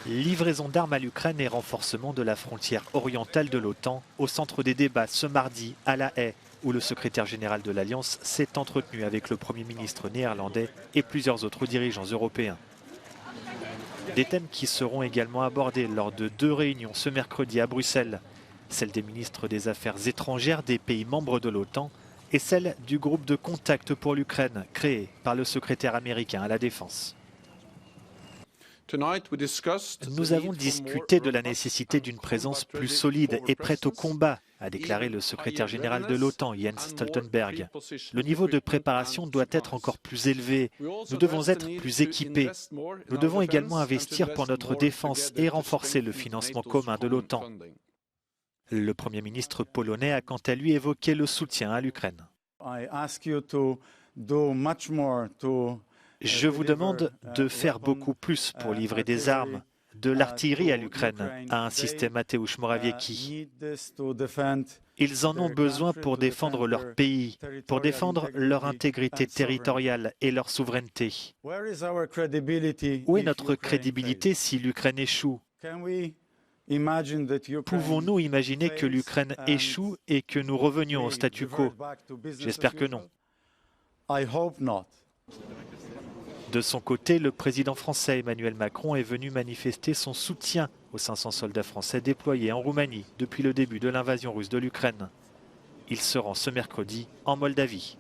Livraison d'armes à l'Ukraine et renforcement de la frontière orientale de l'OTAN au centre des débats ce mardi à La Haye, où le secrétaire général de l'Alliance s'est entretenu avec le Premier ministre néerlandais et plusieurs autres dirigeants européens. Des thèmes qui seront également abordés lors de 2 réunions ce mercredi à Bruxelles, celle des ministres des Affaires étrangères des pays membres de l'OTAN et celle du groupe de contact pour l'Ukraine créé par le secrétaire américain à la Défense. Nous avons discuté de la nécessité d'une présence plus solide et prête au combat, a déclaré le secrétaire général de l'OTAN, Jens Stoltenberg. Le niveau de préparation doit être encore plus élevé. Nous devons être plus équipés. Nous devons également investir pour notre défense et renforcer le financement commun de l'OTAN. Le Premier ministre polonais a quant à lui évoqué le soutien à l'Ukraine. Je vous demande de faire beaucoup plus pour livrer des armes, de l'artillerie à l'Ukraine, a insisté Mateusz Morawiecki. Ils en ont besoin pour défendre leur pays, pour défendre leur intégrité territoriale et leur souveraineté. Où est notre crédibilité si l'Ukraine échoue? Pouvons-nous imaginer que l'Ukraine échoue et que nous revenions au statu quo? J'espère que non. De son côté, le président français Emmanuel Macron est venu manifester son soutien aux 500 soldats français déployés en Roumanie depuis le début de l'invasion russe de l'Ukraine. Il se rend ce mercredi en Moldavie.